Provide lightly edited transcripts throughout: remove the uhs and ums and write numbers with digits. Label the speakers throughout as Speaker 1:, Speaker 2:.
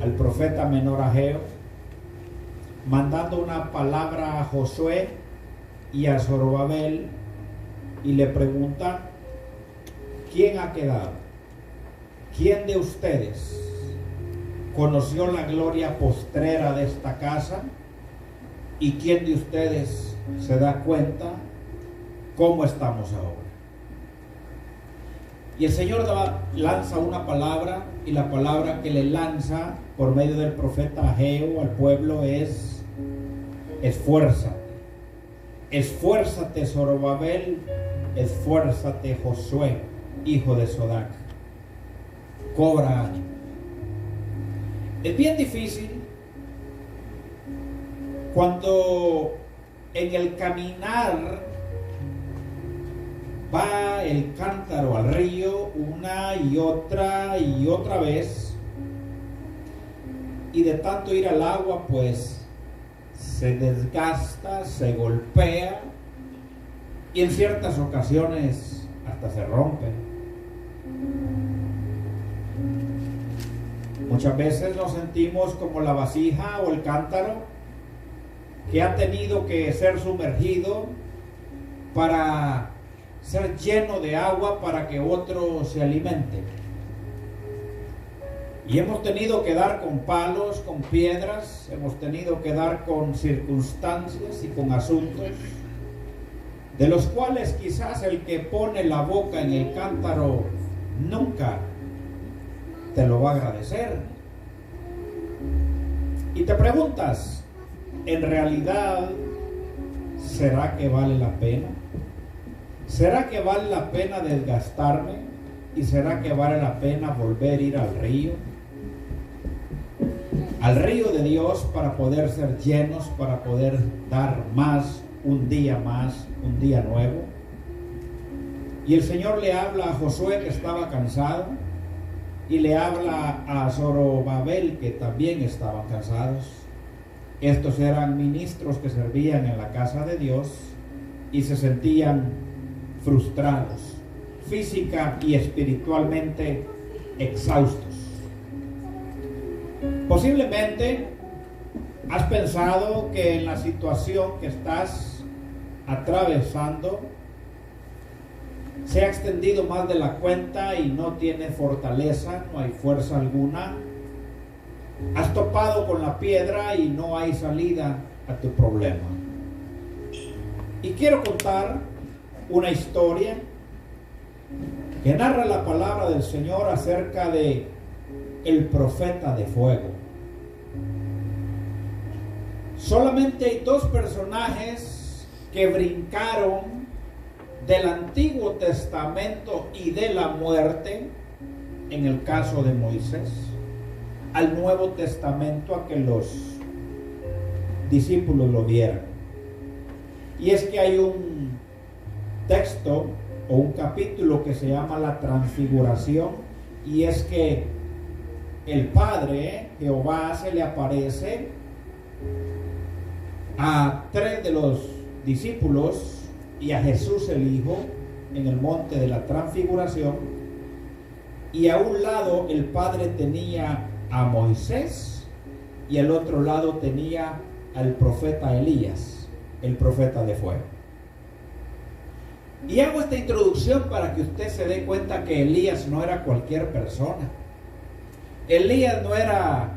Speaker 1: al profeta menor Ageo, mandando una palabra a Josué y a Zorobabel, y le pregunta: ¿quién ha quedado? ¿Quién de ustedes conoció la gloria postrera de esta casa? ¿Y quién de ustedes se da cuenta cómo estamos ahora? Y el Señor lanza una palabra, y la palabra que le lanza por medio del profeta Ageo al pueblo es: esfuérzate. Esfuérzate, Zorobabel, esfuérzate, Josué, hijo de Sodac. Cobra ánimo. Es bien difícil cuando en el caminar va el cántaro al río una y otra vez, y de tanto ir al agua pues se desgasta, se golpea, y en ciertas ocasiones hasta se rompe. Muchas veces nos sentimos como la vasija o el cántaro que ha tenido que ser sumergido para ser lleno de agua para que otro se alimente. Y hemos tenido que dar con palos, con piedras, hemos tenido que dar con circunstancias y con asuntos de los cuales quizás el que pone la boca en el cántaro nunca te lo va a agradecer. Y te preguntas, ¿en realidad será que vale la pena? ¿Será que vale la pena desgastarme? ¿Y será que vale la pena volver a ir al río? Al río de Dios, para poder ser llenos, para poder dar más, un día nuevo. Y el Señor le habla a Josué, que estaba cansado, y le habla a Zorobabel, que también estaban cansados. Estos eran ministros que servían en la casa de Dios y se sentían frustrados, física y espiritualmente exhaustos. Posiblemente has pensado que en la situación que estás atravesando se ha extendido más de la cuenta y no tiene fortaleza, no hay fuerza alguna. Has topado con la piedra y no hay salida a tu problema. Y quiero contar una historia que narra la palabra del Señor acerca de el profeta de fuego. Solamente hay dos personajes que brincaron del Antiguo Testamento y de la muerte, en el caso de Moisés, al Nuevo Testamento, a que los discípulos lo vieran. Y es que hay un texto o un capítulo que se llama la Transfiguración, y es que el Padre, Jehová, se le aparece a tres de los discípulos y a Jesús el Hijo en el monte de la Transfiguración, y a un lado el Padre tenía a Moisés y al otro lado tenía al profeta Elías, el profeta de fuego. Y hago esta introducción para que usted se dé cuenta que Elías no era cualquier persona. Elías no era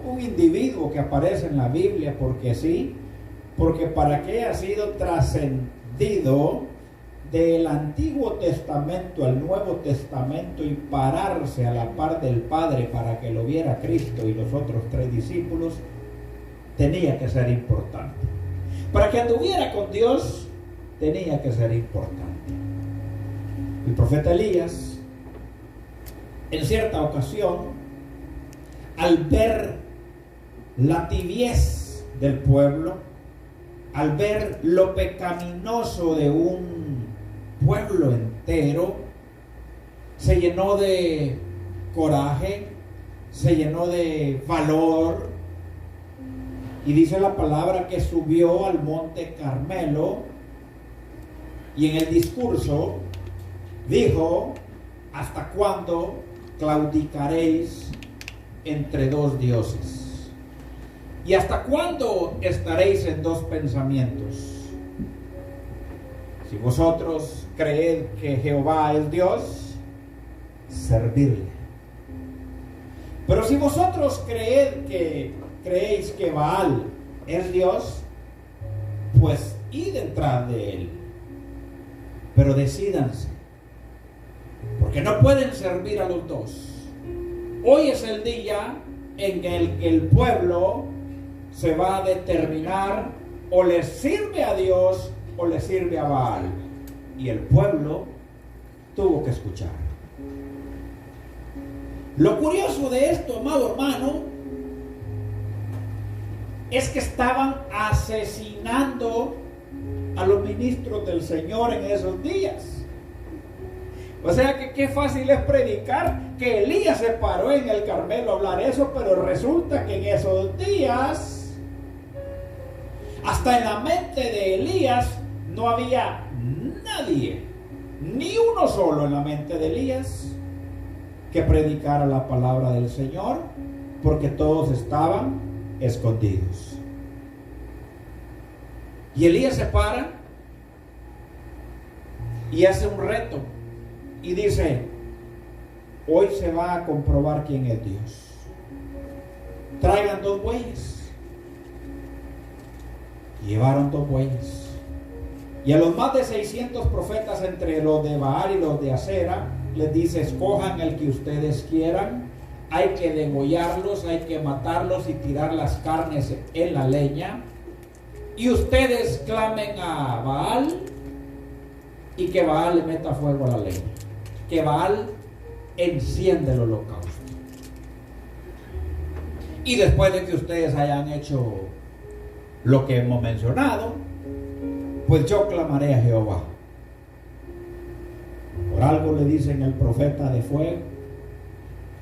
Speaker 1: un individuo que aparece en la Biblia porque sí, porque para que haya sido trascendido del Antiguo Testamento al Nuevo Testamento y pararse a la par del Padre para que lo viera Cristo y los otros tres discípulos, tenía que ser importante. Para que anduviera con Dios, tenía que ser importante. El profeta Elías, en cierta ocasión, al ver la tibiez del pueblo, al ver lo pecaminoso de un pueblo entero, se llenó de coraje, se llenó de valor, y dice la palabra que subió al monte Carmelo, y en el discurso dijo: ¿hasta cuándo claudicaréis entre dos dioses? ¿Y hasta cuándo estaréis en dos pensamientos? Si vosotros creed que Jehová es Dios, servidle. Pero si vosotros creéis que Baal es Dios, pues id detrás de él. Pero decídanse, porque no pueden servir a los dos. Hoy es el día en el que el pueblo se va a determinar, o le sirve a Dios o le sirve a Baal. Y el pueblo tuvo que escuchar. Lo curioso de esto, amado hermano, es que estaban asesinando a los ministros del Señor en esos días. O sea que qué fácil es predicar que Elías se paró en el Carmelo a hablar eso, pero resulta que en esos días, hasta en la mente de Elías, no había nadie, ni uno solo en la mente de Elías, que predicara la palabra del Señor, porque todos estaban escondidos. Y Elías se para y hace un reto y dice: hoy se va a comprobar quién es Dios. Traigan 2 bueyes. Llevaron 2 bueyes. Y a los más de 600 profetas, entre los de Baal y los de Asera, les dice: escojan el que ustedes quieran. Hay que degollarlos, hay que matarlos y tirar las carnes en la leña. Y ustedes clamen a Baal y que Baal le meta fuego a la leña. Que Baal enciende el holocausto. Y después de que ustedes hayan hecho lo que hemos mencionado, pues yo clamaré a Jehová. Por algo le dicen el profeta de fuego.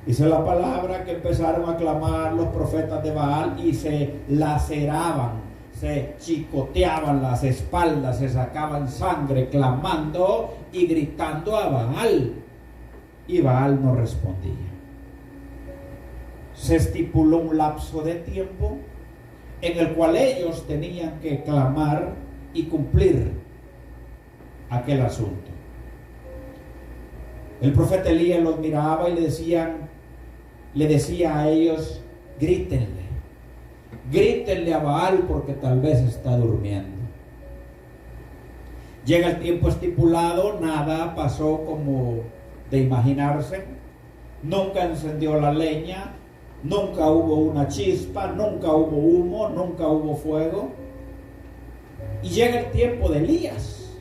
Speaker 1: Dice la palabra que empezaron a clamar los profetas de Baal y se laceraban, se chicoteaban las espaldas, se sacaban sangre, clamando y gritando a Baal. Y Baal no respondía. Se estipuló un lapso de tiempo en el cual ellos tenían que clamar y cumplir aquel asunto. El profeta Elías los miraba y le decía a ellos: grítenle a Baal porque tal vez está durmiendo. Llega el tiempo estipulado, nada pasó como de imaginarse. Nunca encendió la leña, nunca hubo una chispa, nunca hubo humo, nunca hubo fuego. Y llega el tiempo de Elías.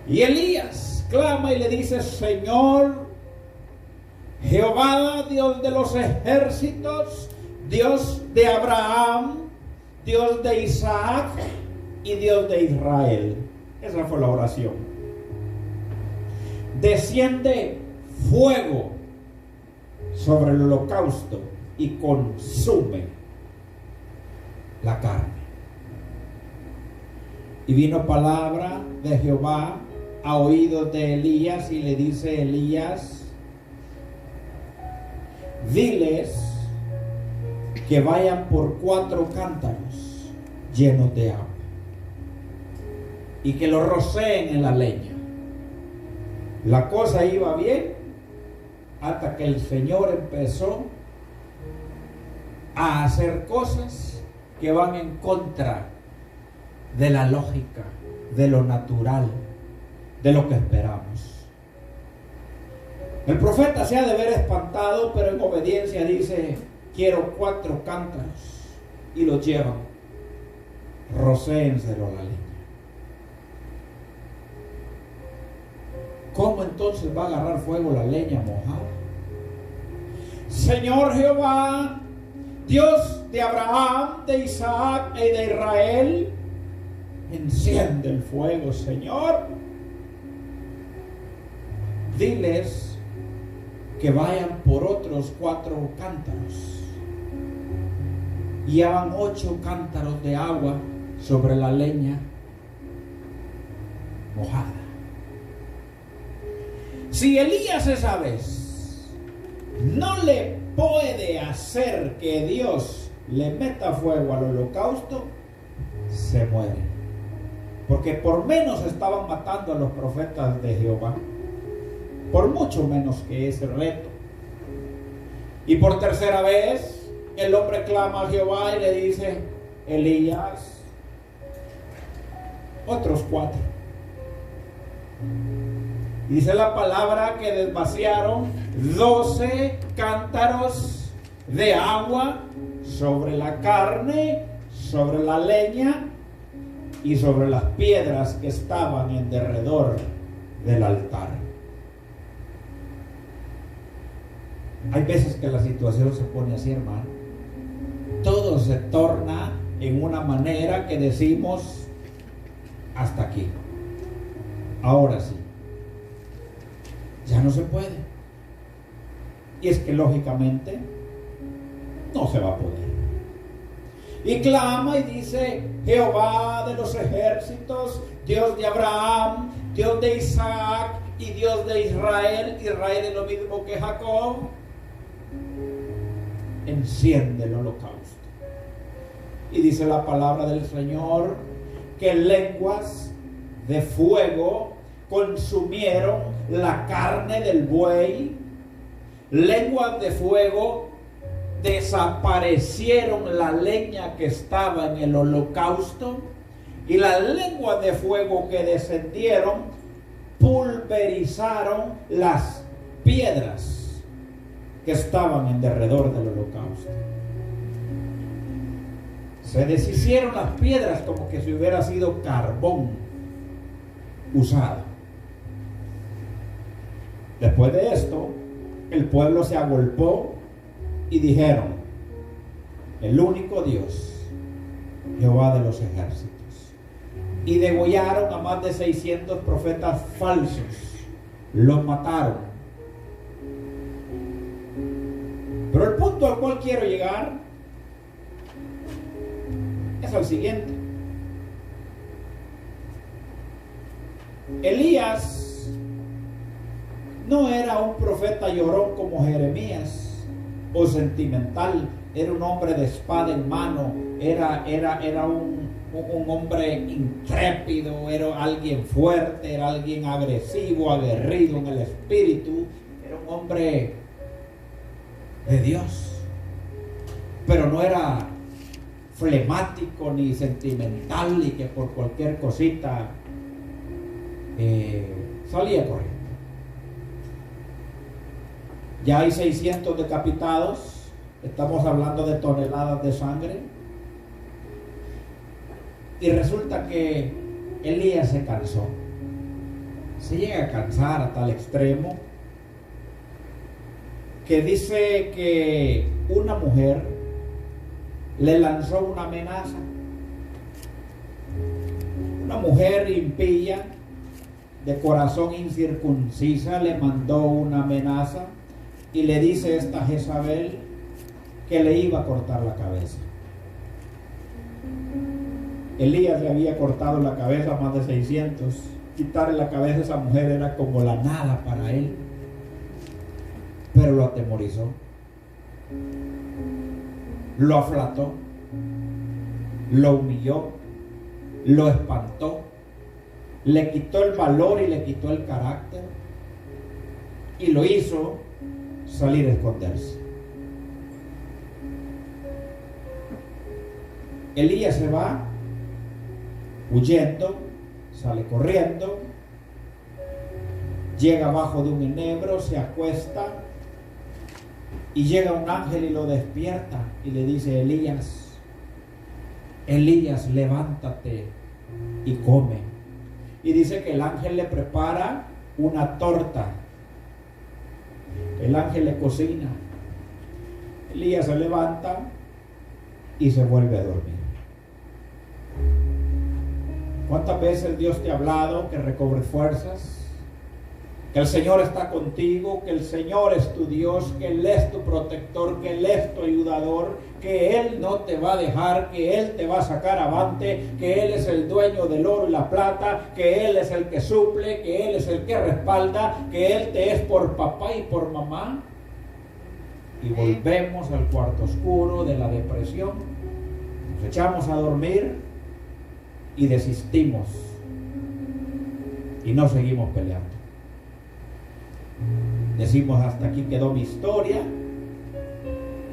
Speaker 1: Y Elías clama y le dice: Señor Jehová, Dios de los ejércitos, Dios de Abraham, Dios de Isaac y Dios de Israel. Esa fue la oración. Desciende fuego sobre el holocausto y consume la carne. Y vino palabra de Jehová a oídos de Elías y le dice Elías: diles que vayan por 4 cántaros llenos de agua y que lo roceen en la leña. La cosa iba bien hasta que el Señor empezó a hacer cosas que van en contra de la lógica, de lo natural, de lo que esperamos. El profeta se ha de ver espantado, pero en obediencia dice: quiero 4 cántaros, y los llevan. Rocéenselo a la leña. ¿Cómo entonces va a agarrar fuego la leña mojada? Señor Jehová, Dios de Abraham, de Isaac y de Israel, enciende el fuego, Señor. Diles que vayan por otros 4 cántaros y hagan 8 cántaros de agua sobre la leña mojada. Si Elías esa vez no le puede hacer que Dios le meta fuego al holocausto, se muere. Porque por menos estaban matando a los profetas de Jehová. Por mucho menos que ese reto. Y por tercera vez, el hombre clama a Jehová y le dice: Elías, otros 4. Y dice la palabra que desvaciaron 12 cántaros de agua sobre la carne, sobre la leña y sobre las piedras que estaban en derredor del altar. Hay veces que la situación se pone así, hermano. Todo se torna en una manera que decimos: hasta aquí. Ahora sí. Ya no se puede. Y es que lógicamente no se va a poder. Y clama y dice: Jehová de los ejércitos, Dios de Abraham, Dios de Isaac y Dios de Israel. Israel es lo mismo que Jacob. Enciende el holocausto. Y dice la palabra del Señor que lenguas de fuego consumieron la carne del buey. Lenguas de fuego desaparecieron la leña que estaba en el holocausto, y las lenguas de fuego que descendieron pulverizaron las piedras que estaban en derredor del holocausto. Se deshicieron las piedras como que si hubiera sido carbón usado. Después de esto, el pueblo se agolpó y dijeron: el único Dios, Jehová de los ejércitos. Y degollaron a más de 600 profetas falsos. Los mataron. Pero el punto al cual quiero llegar es el siguiente. Elías no era un profeta llorón como Jeremías o sentimental. Era un hombre de espada en mano. Era un hombre intrépido. Era alguien fuerte. Era alguien agresivo, aguerrido en el espíritu. Era un hombre de Dios. Pero no era flemático ni sentimental y que por cualquier cosita salía corriendo. Ya hay 600 decapitados. Estamos hablando de toneladas de sangre. Y resulta que Elías se cansó. Se llega a cansar a tal extremo que dice que una mujer le lanzó una amenaza. Una mujer impía, de corazón incircuncisa, le mandó una amenaza y le dice esta Jezabel que le iba a cortar la cabeza. Elías le había cortado la cabeza a más de 600. Quitarle la cabeza a esa mujer era como la nada para él. Pero lo atemorizó. Lo aflató. Lo humilló. Lo espantó. Le quitó el valor y le quitó el carácter. Y lo hizo salir a esconderse. Elías se va huyendo, sale corriendo, llega abajo de un enebro, se acuesta y llega un ángel y lo despierta y le dice: Elías, Elías, levántate y come. Y dice que el ángel le prepara una torta. El ángel le cocina. Elías se levanta y se vuelve a dormir. ¿Cuántas veces Dios te ha hablado que recobres fuerzas? que el Señor está contigo, que el Señor es tu Dios, que Él es tu protector, que Él es tu ayudador, que Él no te va a dejar, que Él te va a sacar avante, que Él es el dueño del oro y la plata, que Él es el que suple, que Él es el que respalda, que Él te es por papá y por mamá. Y volvemos al cuarto oscuro de la depresión, nos echamos a dormir y desistimos y no seguimos peleando. Decimos, hasta aquí quedó mi historia.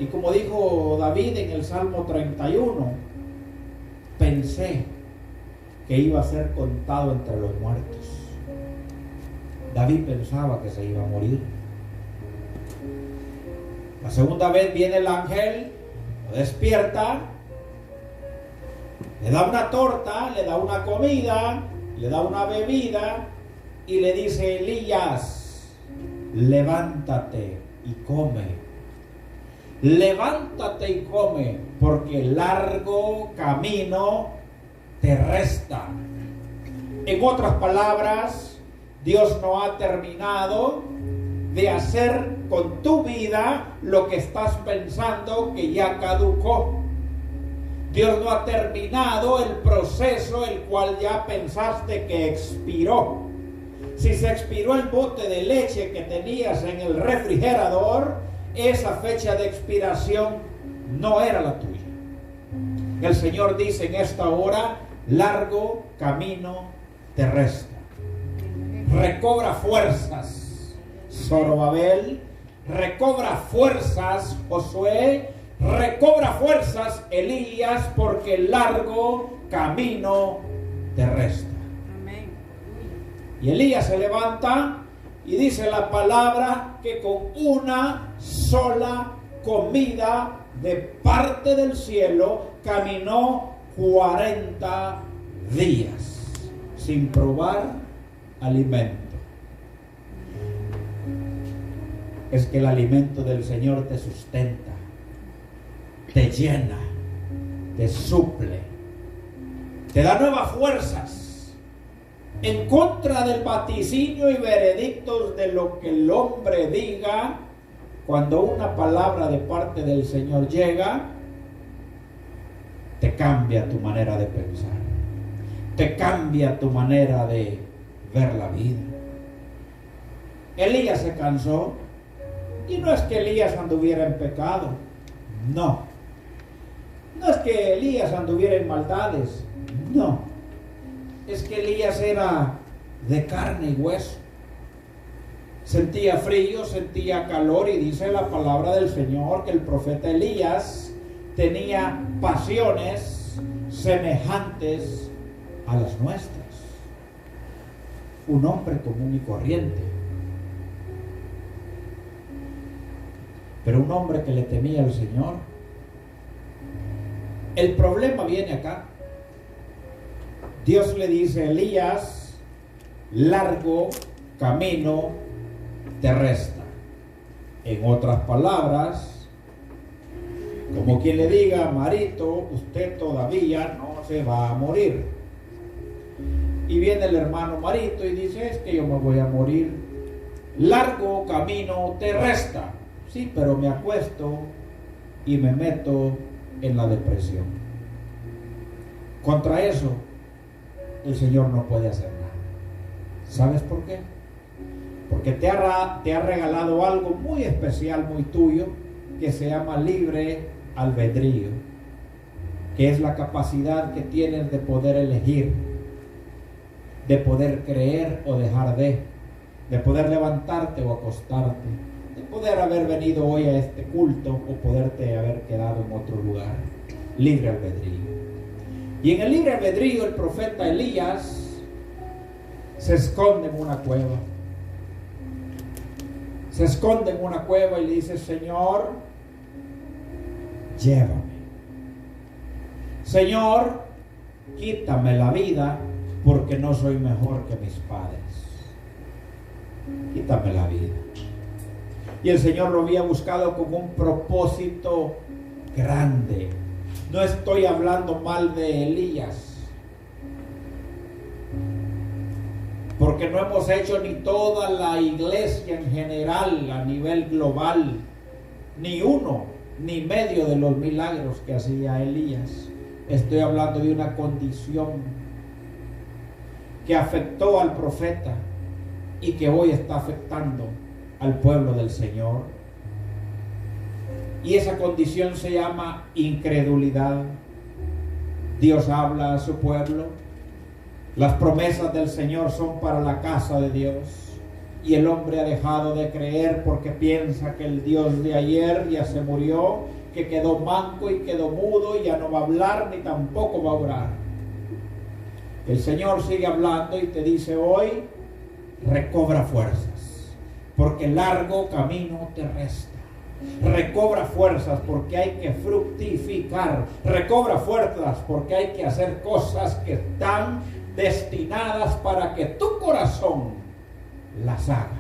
Speaker 1: Y como dijo David en el Salmo 31, pensé que iba a ser contado entre los muertos. David pensaba que se iba a morir. La segunda vez viene el ángel, lo despierta, le da una torta, le da una comida, le da una bebida y le dice: Elías, levántate y come. Levántate y come, porque largo camino te resta. En otras palabras, Dios no ha terminado de hacer con tu vida lo que estás pensando que ya caducó. Dios no ha terminado el proceso el cual ya pensaste que expiró. Si se expiró el bote de leche que tenías en el refrigerador, esa fecha de expiración no era la tuya. El Señor dice en esta hora: largo camino te resta. Recobra fuerzas, Zorobabel. Recobra fuerzas, Josué. Recobra fuerzas, Elías, porque largo camino te resta. Y Elías se levanta y dice la palabra que con una sola comida de parte del cielo caminó 40 días sin probar alimento. Es que el alimento del Señor te sustenta, te llena, te suple, te da nuevas fuerzas. En contra del vaticinio y veredictos de lo que el hombre diga, cuando una palabra de parte del Señor llega, te cambia tu manera de pensar, te cambia tu manera de ver la vida. Elías se cansó, y no es que Elías anduviera en pecado, no es que Elías anduviera en maldades, no. Es que Elías era de carne y hueso. Sentía frío, sentía calor, y dice la palabra del Señor que el profeta Elías tenía pasiones semejantes a las nuestras. Un hombre común y corriente, pero un hombre que le temía al Señor. El problema viene acá. Dios le dice: Elías, largo camino te resta. En otras palabras, como quien le diga: Marito, usted todavía no se va a morir. Y viene el hermano Marito y dice: es que yo me voy a morir. Largo camino te resta. Sí, pero me acuesto y me meto en la depresión. Contra eso el Señor no puede hacer nada. ¿Sabes por qué? Porque te ha regalado algo muy especial, muy tuyo, que se llama libre albedrío, que es la capacidad que tienes de poder elegir, de poder creer o dejar de poder levantarte o acostarte, de poder haber venido hoy a este culto o poderte haber quedado en otro lugar. Libre albedrío. Y en el libre albedrío el profeta Elías se esconde en una cueva. Se esconde en una cueva y le dice: Señor, llévame. Señor, quítame la vida, porque no soy mejor que mis padres. Quítame la vida. Y el Señor lo había buscado con un propósito grande. No estoy hablando mal de Elías, porque porque no hemos hecho ni toda la iglesia en general a nivel global, ni uno, ni medio de los milagros que hacía Elías. Estoy hablando de una condición que afectó al profeta y que hoy está afectando al pueblo del Señor. Y esa condición se llama incredulidad. Dios habla a su pueblo. Las promesas del Señor son para la casa de Dios. Y el hombre ha dejado de creer porque piensa que el Dios de ayer ya se murió, que quedó manco y quedó mudo y ya no va a hablar ni tampoco va a orar. El Señor sigue hablando y te dice hoy: recobra fuerzas, porque largo camino te resta. Recobra fuerzas porque hay que fructificar. Recobra fuerzas porque hay que hacer cosas que están destinadas para que tu corazón las haga.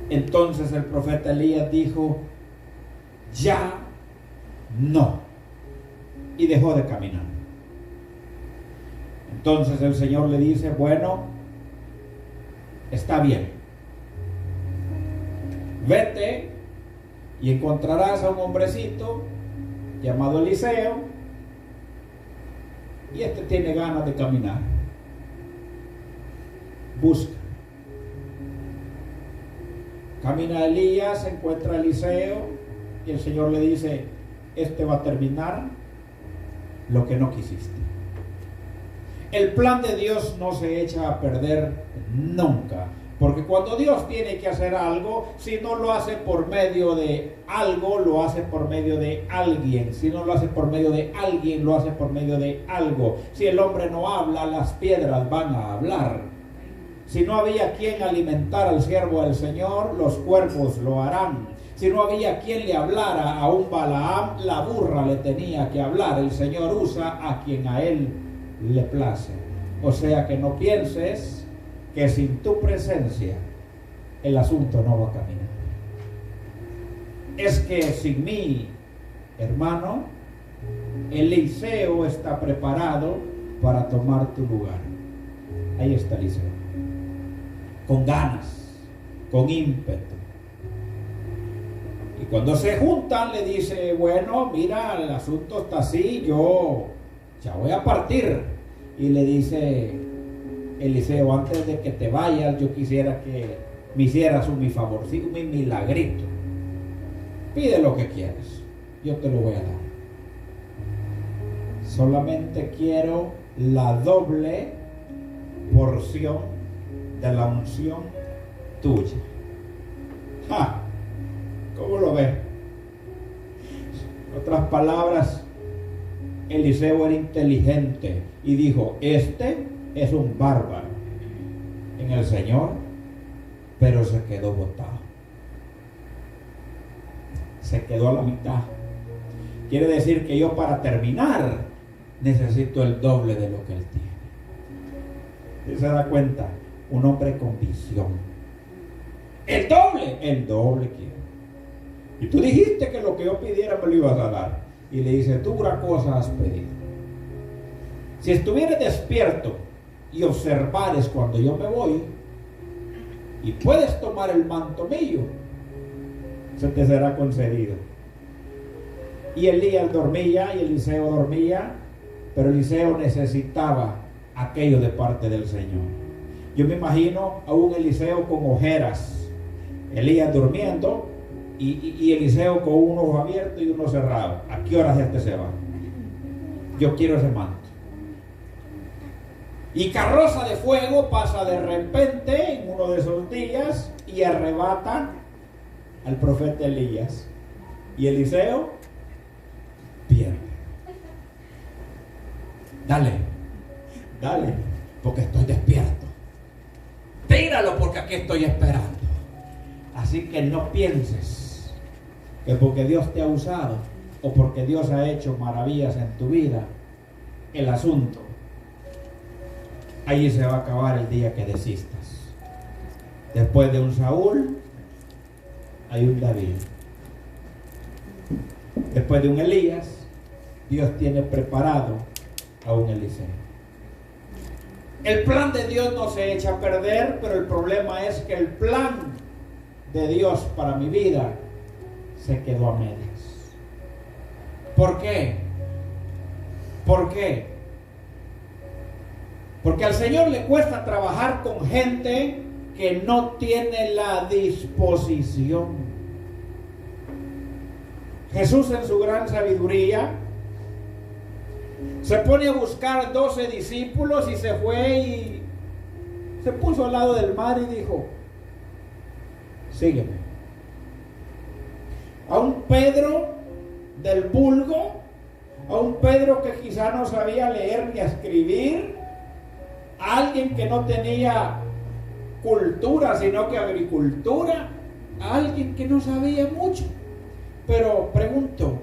Speaker 1: Entonces el profeta Elías dijo: ya no, y dejó de caminar. Entonces el Señor le dice: bueno, está bien, vete y encontrarás a un hombrecito llamado Eliseo, y este tiene ganas de caminar. Busca. Camina Elías, encuentra a Eliseo, y el Señor le dice: este va a terminar lo que no quisiste. El plan de Dios no se echa a perder nunca, porque cuando Dios tiene que hacer algo, si no lo hace por medio de algo, lo hace por medio de alguien. Si no lo hace por medio de alguien, lo hace por medio de algo. Si el hombre no habla, las piedras van a hablar. Si no había quien alimentar al siervo del Señor, los cuervos lo harán. Si no había quien le hablara a un Balaam, la burra le tenía que hablar. El Señor usa a quien a él le place. O sea que no pienses que sin tu presencia el asunto no va a caminar. Es que sin mí, hermano, Eliseo está preparado para tomar tu lugar. Ahí está Eliseo, con ganas, con ímpetu. Y cuando se juntan le dice: bueno, mira, el asunto está así, yo ya voy a partir. Y le dice Eliseo: antes de que te vayas, yo quisiera que me hicieras un favorcito, un milagrito. Pide lo que quieras, yo te lo voy a dar. Solamente quiero la doble porción de la unción tuya. ¡Ja! ¿Cómo lo ves? En otras palabras, Eliseo era inteligente y dijo: este es un bárbaro en el Señor, pero se quedó botado. Se quedó a la mitad. Quiere decir que yo, para terminar, necesito el doble de lo que él tiene. ¿Se da cuenta? Un hombre con visión. El doble quiero. Y tú dijiste que lo que yo pidiera me lo ibas a dar. Y le dice: tú gran cosa has pedido. Si estuvieras despierto y observares cuando yo me voy, y puedes tomar el manto mío, se te será concedido. Y Elías dormía y Eliseo dormía, pero Eliseo necesitaba aquello de parte del Señor. Yo me imagino a un Eliseo con ojeras, Elías durmiendo y Eliseo con un ojo abierto y uno cerrado. ¿A qué horas este se va? Yo quiero ese manto. Y carroza de fuego pasa de repente en uno de esos días y arrebata al profeta Elías. Y Eliseo pierde. Dale, porque estoy despierto. Tíralo porque aquí estoy esperando. Así que no pienses que porque Dios te ha usado o porque Dios ha hecho maravillas en tu vida, el asunto ahí se va a acabar el día que desistas. Después de un Saúl hay un David. Después de un Elías, Dios tiene preparado a un Eliseo. El plan de Dios no se echa a perder, pero el problema es que el plan de Dios para mi vida se quedó a medias. ¿Por qué? ¿Por qué? Porque al Señor le cuesta trabajar con gente que no tiene la disposición. Jesús, en su gran sabiduría, se pone a buscar 12 discípulos y se fue y se puso al lado del mar y dijo: sígueme. A un Pedro del vulgo, a un Pedro que quizá no sabía leer ni escribir, a alguien que no tenía cultura sino que agricultura, a alguien que no sabía mucho. Pero pregunto,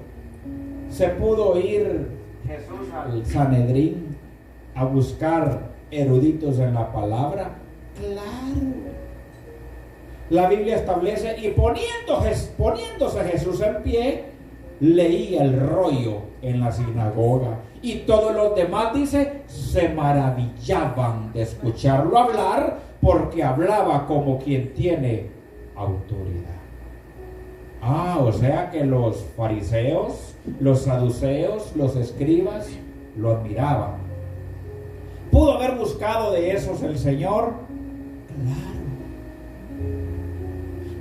Speaker 1: ¿se pudo ir Jesús al Sanedrín a buscar eruditos en la palabra? Claro. La Biblia establece, y poniéndose Jesús en pie, leía el rollo en la sinagoga, y todos los demás, dice, se maravillaban de escucharlo hablar, porque hablaba como quien tiene autoridad. O sea que los fariseos, los saduceos, los escribas lo admiraban. ¿Pudo haber buscado de esos el Señor? Claro.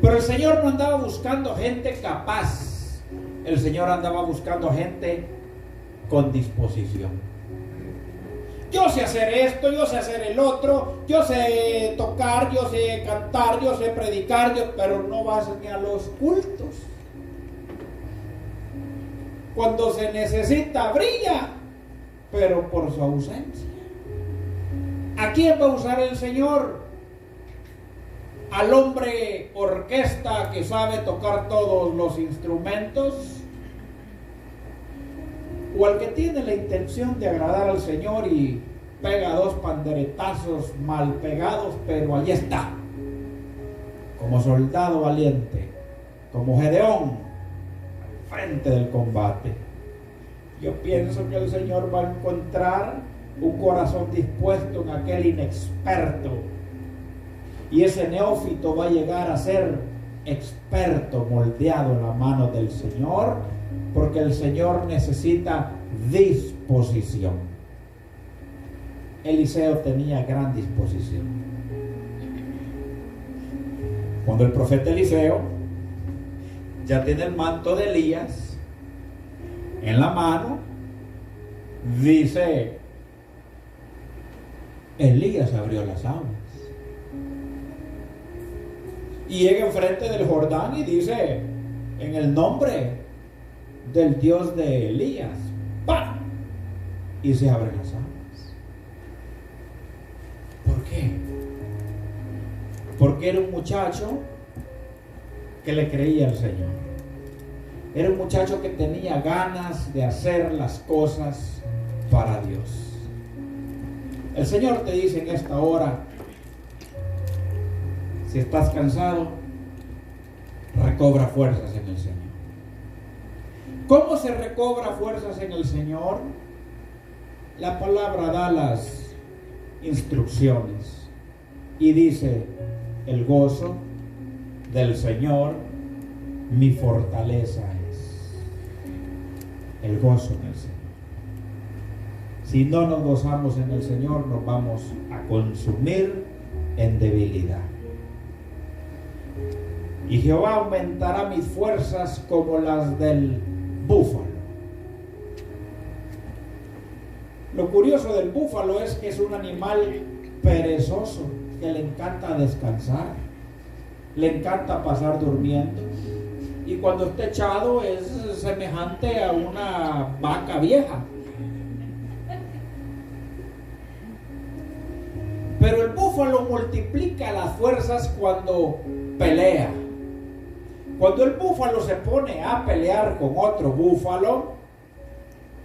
Speaker 1: Pero el Señor no andaba buscando gente capaz. El Señor andaba buscando gente con disposición. Yo sé hacer esto, yo sé hacer el otro, yo sé tocar, yo sé cantar, yo sé predicar, pero no vas ni a los cultos. Cuando se necesita, brilla, pero por su ausencia. ¿A quién va a usar el Señor? ¿Al hombre orquesta que sabe tocar todos los instrumentos? ¿O al que tiene la intención de agradar al Señor y pega 2 panderetazos mal pegados, pero allí está, como soldado valiente, como Gedeón, al frente del combate? Yo pienso que el Señor va a encontrar un corazón dispuesto en aquel inexperto, y ese neófito va a llegar a ser experto, moldeado en la mano del Señor, porque el Señor necesita disposición. Eliseo tenía gran disposición. Cuando el profeta Eliseo ya tiene el manto de Elías en la mano, dice: Elías abrió las aguas. Y llega enfrente del Jordán y dice: en el nombre del Dios de Elías, ¡pam!, y se abren las aguas. ¿Por qué? Porque era un muchacho que le creía al Señor. Era un muchacho que tenía ganas de hacer las cosas para Dios. El Señor te dice en esta hora: si estás cansado, recobra fuerzas en el Señor. ¿Cómo se recobra fuerzas en el Señor? La palabra da las instrucciones y dice: el gozo del Señor mi fortaleza es. El gozo en el Señor. Si no nos gozamos en el Señor, nos vamos a consumir en debilidad. Y Jehová aumentará mis fuerzas como las del búfalo. Lo curioso del búfalo es que es un animal perezoso, que le encanta descansar, le encanta pasar durmiendo, y cuando está echado es semejante a una vaca vieja. Pero el búfalo multiplica las fuerzas cuando pelea. Cuando el búfalo se pone a pelear con otro búfalo,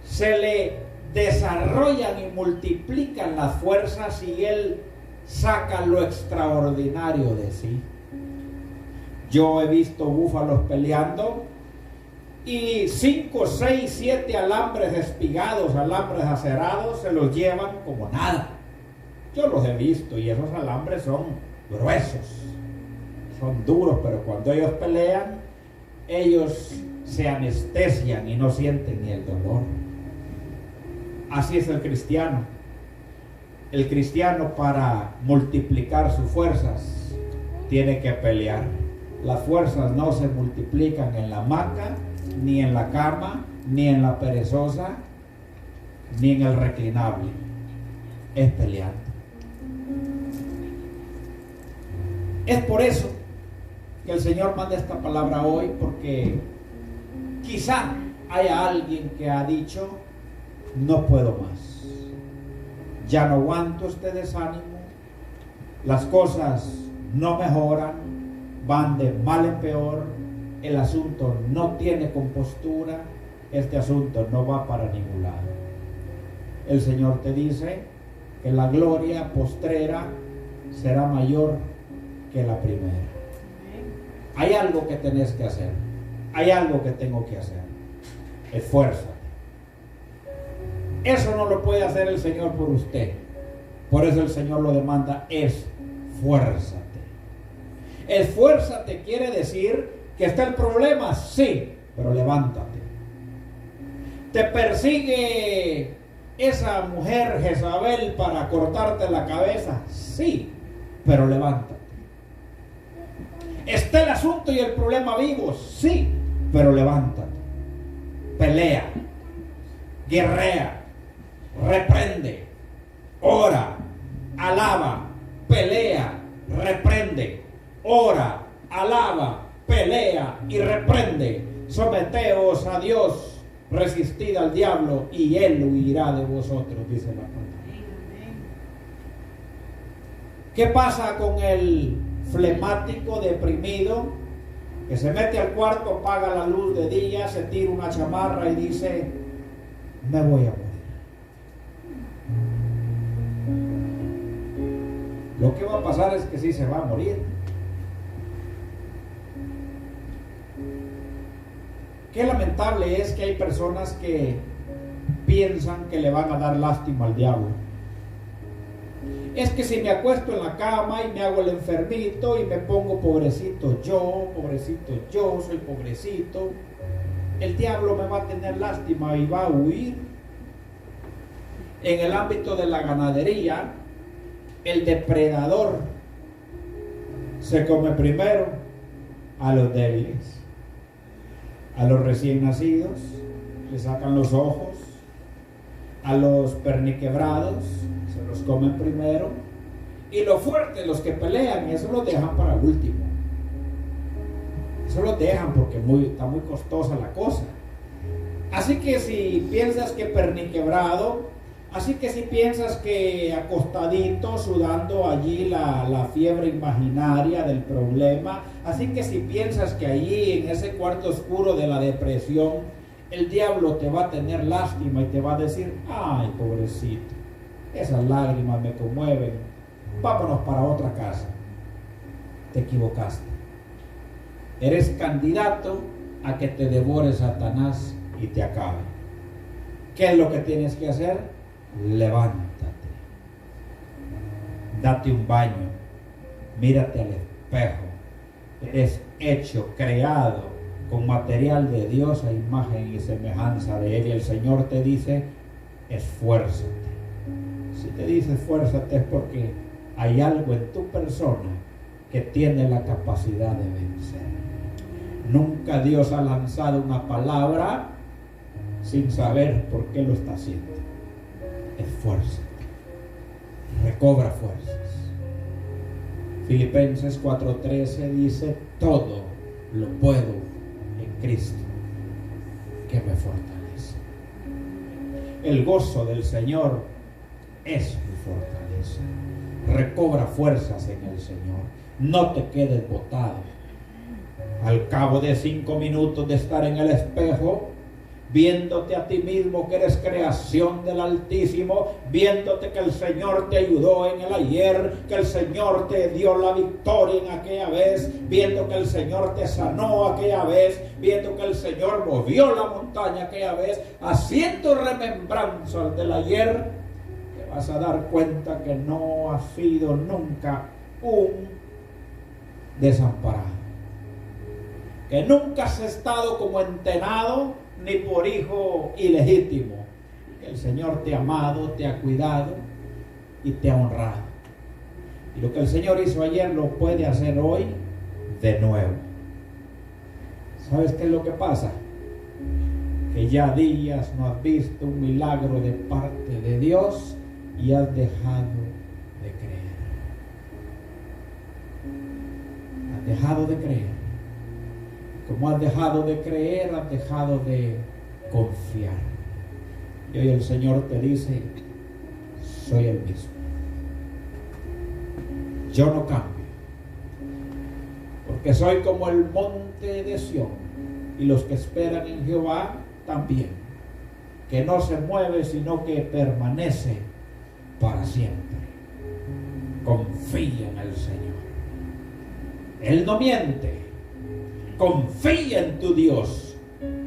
Speaker 1: se le desarrollan y multiplican las fuerzas y él saca lo extraordinario de sí. Yo he visto búfalos peleando y 5, 6, 7 alambres espigados, alambres acerados, se los llevan como nada. Yo los he visto y esos alambres son gruesos, son duros, pero cuando ellos pelean, ellos se anestesian y no sienten ni el dolor. Así es el cristiano. El cristiano, para multiplicar sus fuerzas, tiene que pelear. Las fuerzas no se multiplican en la hamaca, ni en la cama, ni en la perezosa, ni en el reclinable. Es peleando. Es por eso que el Señor manda esta palabra hoy, porque quizá haya alguien que ha dicho: no puedo más, ya no aguanto este desánimo, las cosas no mejoran, van de mal en peor, el asunto no tiene compostura, este asunto no va para ningún lado. El Señor te dice que la gloria postrera será mayor que la primera. Hay algo que tenés que hacer, hay algo que tengo que hacer. Esfuérzate. Eso no lo puede hacer el Señor por usted. Por eso el Señor lo demanda: esfuérzate. Esfuérzate quiere decir que está el problema, sí, pero levántate. Te persigue esa mujer Jezabel para cortarte la cabeza, sí, pero levántate. Está el asunto y el problema vivo, sí, pero levántate. Pelea, guerrea, reprende, ora, alaba, pelea, reprende, ora, alaba, pelea y reprende. Someteos a Dios, resistid al diablo y él huirá de vosotros, dice la palabra. ¿Qué pasa con el flemático deprimido que se mete al cuarto, apaga la luz de día, se tira una chamarra y dice: me voy a morir? Lo que va a pasar es que sí se va a morir. Qué lamentable es que hay personas que piensan que le van a dar lástima al diablo. Es que si me acuesto en la cama y me hago el enfermito y me pongo pobrecito yo, soy pobrecito, el diablo me va a tener lástima y va a huir. En el ámbito de la ganadería, el depredador se come primero a los débiles, a los recién nacidos, le sacan los ojos, a los perniquebrados se los comen primero, y los fuertes, los que pelean, eso los dejan para último. Eso los dejan porque está muy costosa la cosa. Así que si piensas que perniquebrado, así que si piensas que acostadito, sudando allí la fiebre imaginaria del problema, así que si piensas que allí en ese cuarto oscuro de la depresión, el diablo te va a tener lástima y te va a decir: ay, pobrecito, esas lágrimas me conmueven, vámonos para otra casa. Te equivocaste. Eres candidato a que te devore Satanás y te acabe. ¿Qué es lo que tienes que hacer? Levántate, date un baño, mírate al espejo. Eres hecho, creado con material de Dios a imagen y semejanza de Él, y el Señor te dice: esfuérzate. Si te dice esfuérzate es porque hay algo en tu persona que tiene la capacidad de vencer. Nunca Dios ha lanzado una palabra sin saber por qué lo está haciendo. Esfuérzate, recobra fuerzas. Filipenses 4:13 dice: todo lo puedo en Cristo que me fortalece. El gozo del Señor es mi fortaleza. Recobra fuerzas en el Señor. No te quedes botado. Al cabo de 5 minutos de estar en el espejo, viéndote a ti mismo que eres creación del Altísimo, viéndote que el Señor te ayudó en el ayer, que el Señor te dio la victoria en aquella vez, viendo que el Señor te sanó aquella vez, viendo que el Señor movió la montaña aquella vez, haciendo remembranza del ayer, te vas a dar cuenta que no has sido nunca un desamparado, que nunca has estado como entenado ni por hijo ilegítimo. El Señor te ha amado, te ha cuidado y te ha honrado. Y lo que el Señor hizo ayer lo puede hacer hoy de nuevo. ¿Sabes qué es lo que pasa? Que ya días no has visto un milagro de parte de Dios y has dejado de creer. Has dejado de creer. Como has dejado de creer, has dejado de confiar. Y hoy el Señor te dice, soy el mismo. Yo no cambio. Porque soy como el monte de Sión. Y los que esperan en Jehová también. Que no se mueve, sino que permanece para siempre. Confía en el Señor. Él no miente. Confía en tu Dios.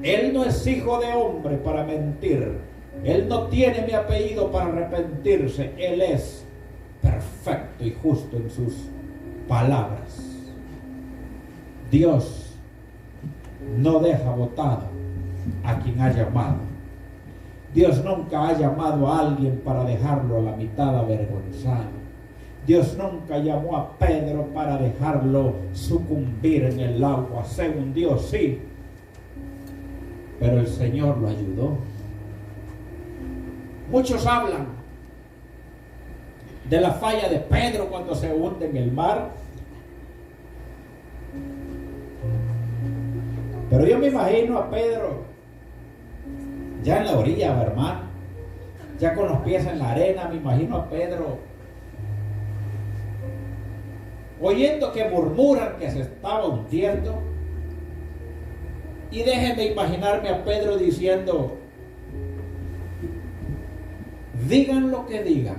Speaker 1: Él no es hijo de hombre para mentir. Él no tiene mi apellido para arrepentirse. Él es perfecto y justo en sus palabras. Dios no deja botado a quien ha llamado. Dios nunca ha llamado a alguien para dejarlo a la mitad avergonzado. Dios nunca llamó a Pedro para dejarlo sucumbir en el agua. Según Dios, sí. Pero el Señor lo ayudó. Muchos hablan de la falla de Pedro cuando se hunde en el mar. Pero yo me imagino a Pedro ya en la orilla, hermano, ya con los pies en la arena. Me imagino a Pedro oyendo que murmuran que se estaba hundiendo. Y déjenme imaginarme a Pedro diciendo, digan lo que digan,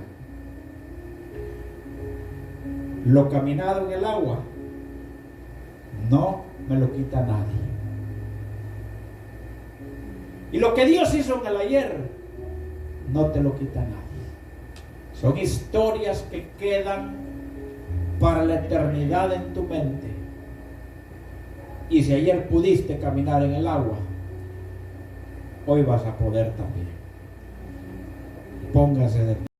Speaker 1: lo caminado en el agua no me lo quita nadie. Y lo que Dios hizo en el ayer no te lo quita nadie. Son historias que quedan para la eternidad en tu mente. Y si ayer pudiste caminar en el agua, hoy vas a poder también. Póngase de pie.